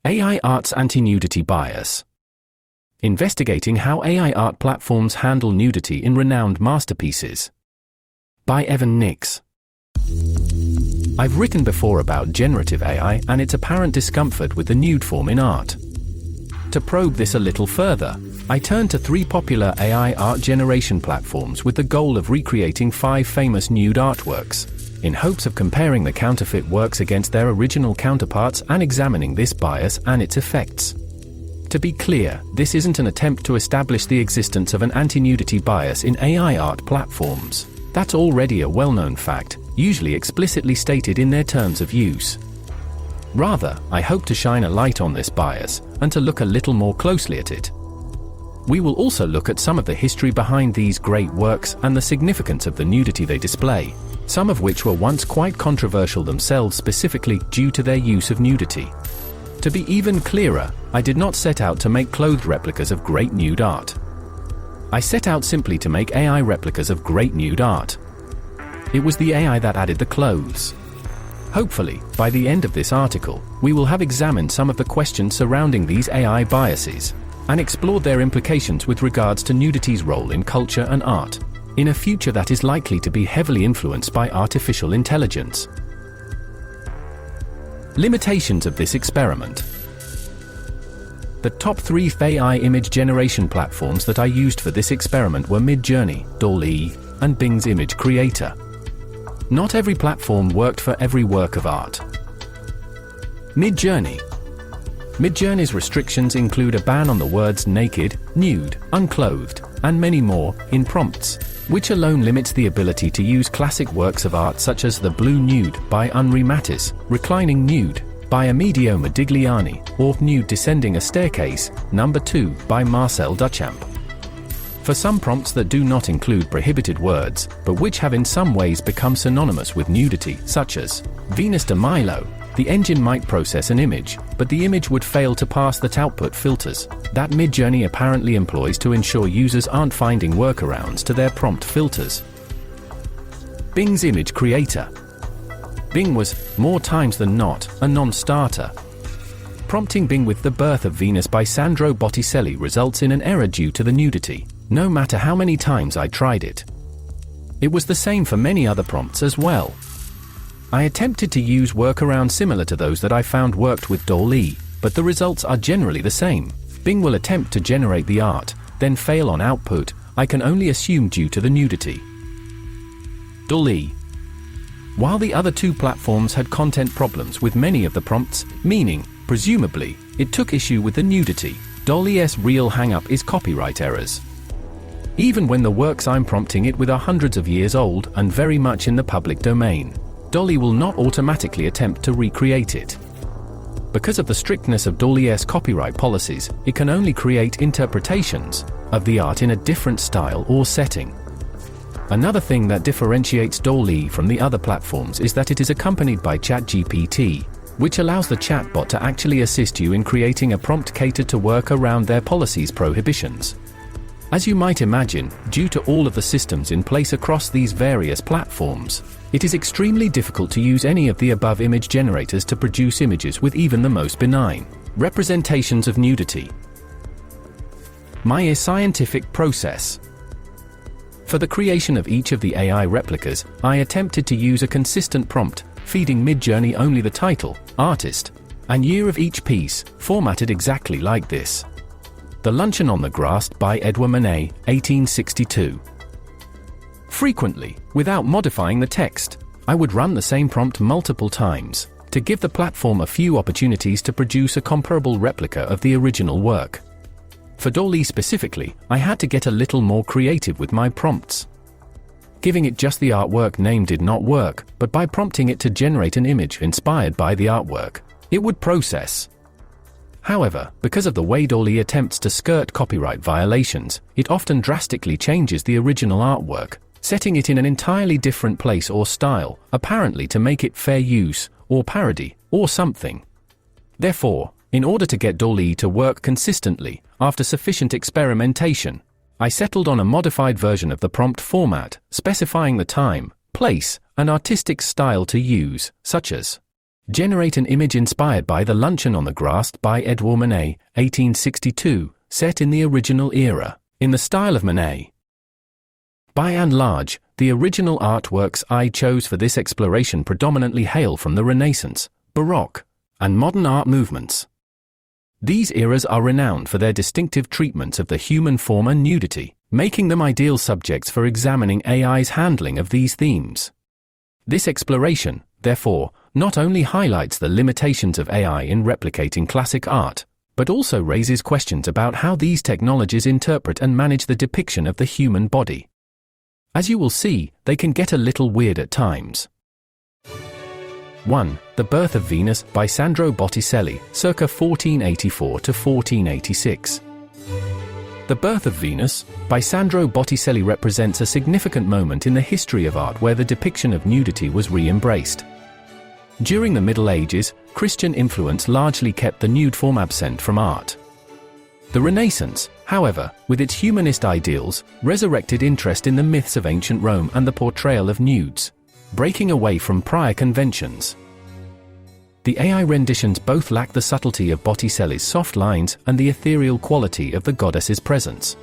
AI Art's anti-nudity bias. Investigating how AI art platforms handle nudity in renowned masterpieces. By Evan Nix. I've written before about generative AI and its apparent discomfort with the nude form in art. To probe this a little further, I turned to 3 popular AI art generation platforms with the goal of recreating 5 famous nude artworks, in hopes of comparing the counterfeit works against their original counterparts and examining this bias and its effects. To be clear, this isn't an attempt to establish the existence of an anti-nudity bias in AI art platforms. That's already a well-known fact, usually explicitly stated in their terms of use. Rather, I hope to shine a light on this bias, and to look a little more closely at it. We will also look at some of the history behind these great works and the significance of the nudity they display, some of which were once quite controversial themselves specifically due to their use of nudity. To be even clearer, I did not set out to make clothed replicas of great nude art. I set out simply to make AI replicas of great nude art. It was the AI that added the clothes. Hopefully, by the end of this article, we will have examined some of the questions surrounding these AI biases, and explored their implications with regards to nudity's role in culture and art, in a future that is likely to be heavily influenced by artificial intelligence. Limitations of this experiment. The top 3 AI image generation platforms that I used for this experiment were Midjourney, DALL-E, and Bing's Image Creator. Not every platform worked for every work of art. Midjourney. Midjourney's restrictions include a ban on the words naked, nude, unclothed, and many more in prompts, which alone limits the ability to use classic works of art such as The Blue Nude by Henri Matisse, Reclining Nude by Amedeo Modigliani, or Nude Descending a Staircase, No. 2 by Marcel Duchamp. For some prompts that do not include prohibited words, but which have in some ways become synonymous with nudity, such as Venus de Milo, the engine might process an image, but the image would fail to pass the output filters that Midjourney apparently employs to ensure users aren't finding workarounds to their prompt filters. Bing's Image Creator. Bing was, more times than not, a non-starter. Prompting Bing with The Birth of Venus by Sandro Botticelli results in an error due to the nudity, no matter how many times I tried it. It was the same for many other prompts as well. I attempted to use workarounds similar to those that I found worked with DALL-E, but the results are generally the same. Bing will attempt to generate the art, then fail on output, I can only assume due to the nudity. DALL-E. While the other 2 platforms had content problems with many of the prompts, meaning, presumably, it took issue with the nudity, DALL-E's real hang-up is copyright errors. Even when the works I'm prompting it with are hundreds of years old and very much in the public domain, DALL-E will not automatically attempt to recreate it. Because of the strictness of DALL-E's copyright policies, it can only create interpretations of the art in a different style or setting. Another thing that differentiates DALL-E from the other platforms is that it is accompanied by ChatGPT, which allows the chatbot to actually assist you in creating a prompt catered to work around their policies' prohibitions. As you might imagine, due to all of the systems in place across these various platforms, it is extremely difficult to use any of the above image generators to produce images with even the most benign representations of nudity. My scientific process. For the creation of each of the AI replicas, I attempted to use a consistent prompt, feeding Midjourney only the title, artist, and year of each piece, formatted exactly like this. The Luncheon on the Grass by Edouard Manet, 1862. Frequently, without modifying the text, I would run the same prompt multiple times, to give the platform a few opportunities to produce a comparable replica of the original work. For DALL-E specifically, I had to get a little more creative with my prompts. Giving it just the artwork name did not work, but by prompting it to generate an image inspired by the artwork, it would process. However, because of the way DALL-E attempts to skirt copyright violations, it often drastically changes the original artwork, setting it in an entirely different place or style, apparently to make it fair use, or parody, or something. Therefore, in order to get DALL-E to work consistently, after sufficient experimentation, I settled on a modified version of the prompt format, specifying the time, place, and artistic style to use, such as Generate an image inspired by The Luncheon on the Grass by Edouard Manet, 1862, set in the original era, in the style of Manet. By and large, the original artworks I chose for this exploration predominantly hail from the Renaissance, Baroque, and modern art movements. These eras are renowned for their distinctive treatments of the human form and nudity, making them ideal subjects for examining AI's handling of these themes. This exploration, therefore, not only highlights the limitations of AI in replicating classic art, but also raises questions about how these technologies interpret and manage the depiction of the human body. As you will see, they can get a little weird at times. 1. The Birth of Venus by Sandro Botticelli, circa 1484 to 1486. The Birth of Venus, by Sandro Botticelli represents a significant moment in the history of art where the depiction of nudity was re-embraced. During the Middle Ages, Christian influence largely kept the nude form absent from art. The Renaissance, however, with its humanist ideals, resurrected interest in the myths of ancient Rome and the portrayal of nudes, breaking away from prior conventions. The AI renditions both lack the subtlety of Botticelli's soft lines and the ethereal quality of the goddess's presence.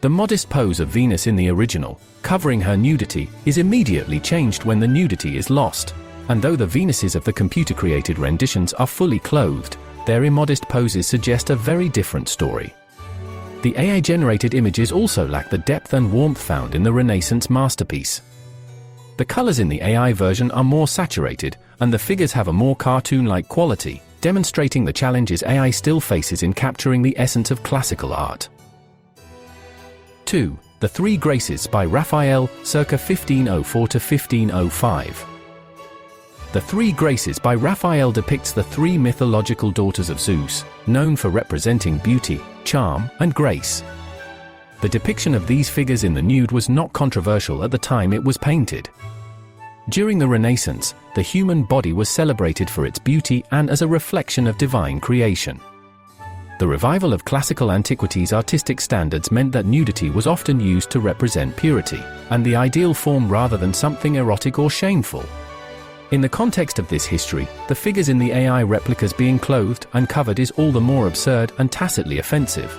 The modest pose of Venus in the original, covering her nudity, is immediately changed when the nudity is lost, and though the Venuses of the computer-created renditions are fully clothed, their immodest poses suggest a very different story. The AI-generated images also lack the depth and warmth found in the Renaissance masterpiece. The colors in the AI version are more saturated, and the figures have a more cartoon-like quality, demonstrating the challenges AI still faces in capturing the essence of classical art. 2. The Three Graces by Raphael, circa 1504 to 1505. The Three Graces by Raphael depicts the three mythological daughters of Zeus, known for representing beauty, charm, and grace. The depiction of these figures in the nude was not controversial at the time it was painted. During the Renaissance, the human body was celebrated for its beauty and as a reflection of divine creation. The revival of classical antiquity's artistic standards meant that nudity was often used to represent purity, and the ideal form rather than something erotic or shameful. In the context of this history, the figures in the AI replicas being clothed and covered is all the more absurd and tacitly offensive.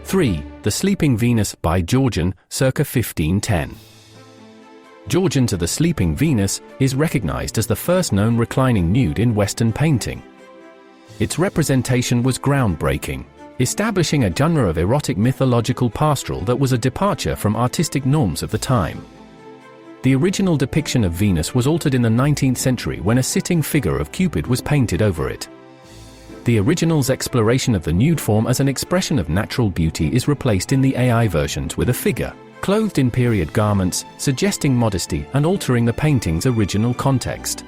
3. The Sleeping Venus by Georgian, circa 1510. Georgian to the Sleeping Venus is recognized as the first known reclining nude in Western painting. Its representation was groundbreaking, establishing a genre of erotic mythological pastoral that was a departure from artistic norms of the time. The original depiction of Venus was altered in the 19th century when a sitting figure of Cupid was painted over it. The original's exploration of the nude form as an expression of natural beauty is replaced in the AI versions with a figure, clothed in period garments, suggesting modesty and altering the painting's original context.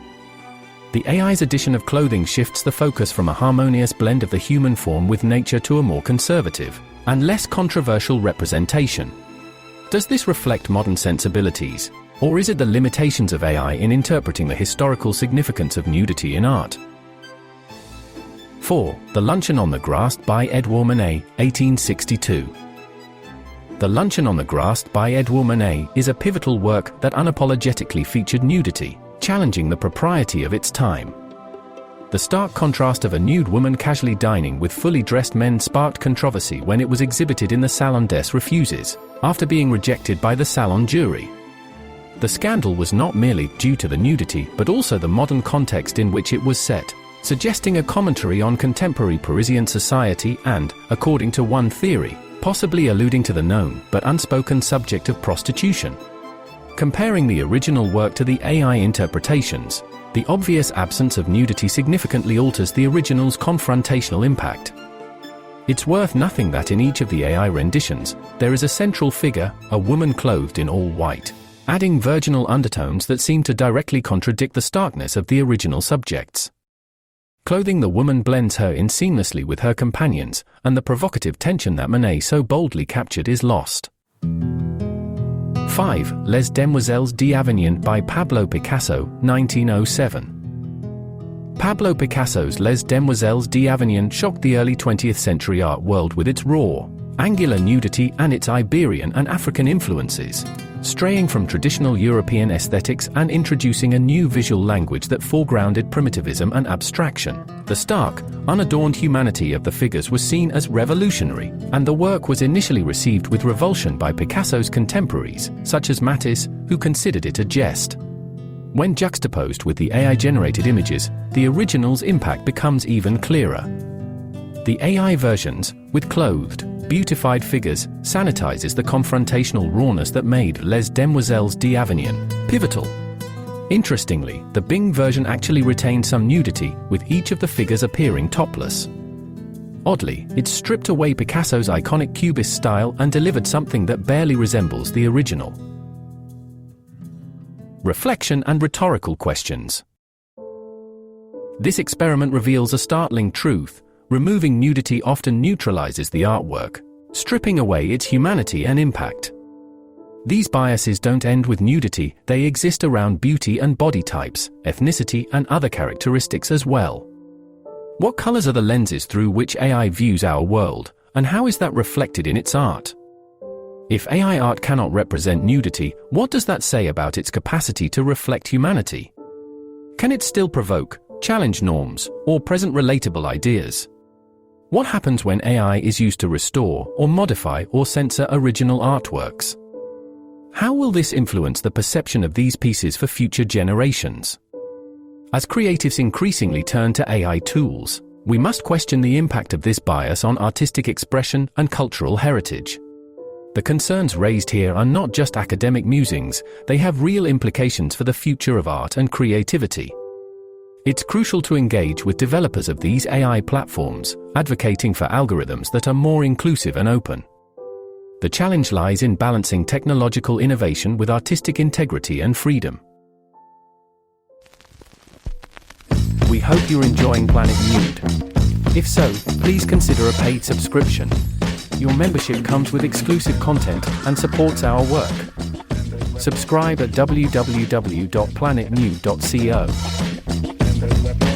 The AI's addition of clothing shifts the focus from a harmonious blend of the human form with nature to a more conservative and less controversial representation. Does this reflect modern sensibilities? Or is it the limitations of AI in interpreting the historical significance of nudity in art? 4. The Luncheon on the Grass by Edouard Manet, 1862. The Luncheon on the Grass by Edouard Manet is a pivotal work that unapologetically featured nudity, challenging the propriety of its time. The stark contrast of a nude woman casually dining with fully dressed men sparked controversy when it was exhibited in the Salon des Refuses, after being rejected by the Salon jury. The scandal was not merely due to the nudity but also the modern context in which it was set, suggesting a commentary on contemporary Parisian society and, according to one theory, possibly alluding to the known but unspoken subject of prostitution. Comparing the original work to the AI interpretations, the obvious absence of nudity significantly alters the original's confrontational impact. It's worth noting that in each of the AI renditions, there is a central figure, a woman clothed in all white, adding virginal undertones that seem to directly contradict the starkness of the original subjects. Clothing the woman blends her in seamlessly with her companions, and the provocative tension that Manet so boldly captured is lost. 5. Les Demoiselles d'Avignon by Pablo Picasso, 1907. Pablo Picasso's Les Demoiselles d'Avignon shocked the early 20th century art world with its raw, angular nudity and its Iberian and African influences. straying from traditional European aesthetics and introducing a new visual language that foregrounded primitivism and abstraction. The stark, unadorned humanity of the figures was seen as revolutionary, and the work was initially received with revulsion by Picasso's contemporaries, such as Matisse, who considered it a jest. When juxtaposed with the AI-generated images, the original's impact becomes even clearer. The AI versions, with clothed, beautified figures, sanitizes the confrontational rawness that made Les Demoiselles d'Avignon pivotal. Interestingly, the Bing version actually retained some nudity, with each of the figures appearing topless. Oddly, it stripped away Picasso's iconic Cubist style and delivered something that barely resembles the original. Reflection and rhetorical questions. This experiment reveals a startling truth. Removing nudity often neutralizes the artwork, stripping away its humanity and impact. These biases don't end with nudity, they exist around beauty and body types, ethnicity, and other characteristics as well. What colors are the lenses through which AI views our world, and how is that reflected in its art? If AI art cannot represent nudity, what does that say about its capacity to reflect humanity? Can it still provoke, challenge norms, or present relatable ideas? What happens when AI is used to restore, or modify, or censor original artworks? How will this influence the perception of these pieces for future generations? As creatives increasingly turn to AI tools, we must question the impact of this bias on artistic expression and cultural heritage. The concerns raised here are not just academic musings, they have real implications for the future of art and creativity. It's crucial to engage with developers of these AI platforms, advocating for algorithms that are more inclusive and open. The challenge lies in balancing technological innovation with artistic integrity and freedom. We hope you're enjoying Planet Nude. If so, please consider a paid subscription. Your membership comes with exclusive content and supports our work. Subscribe at www.planetnude.co.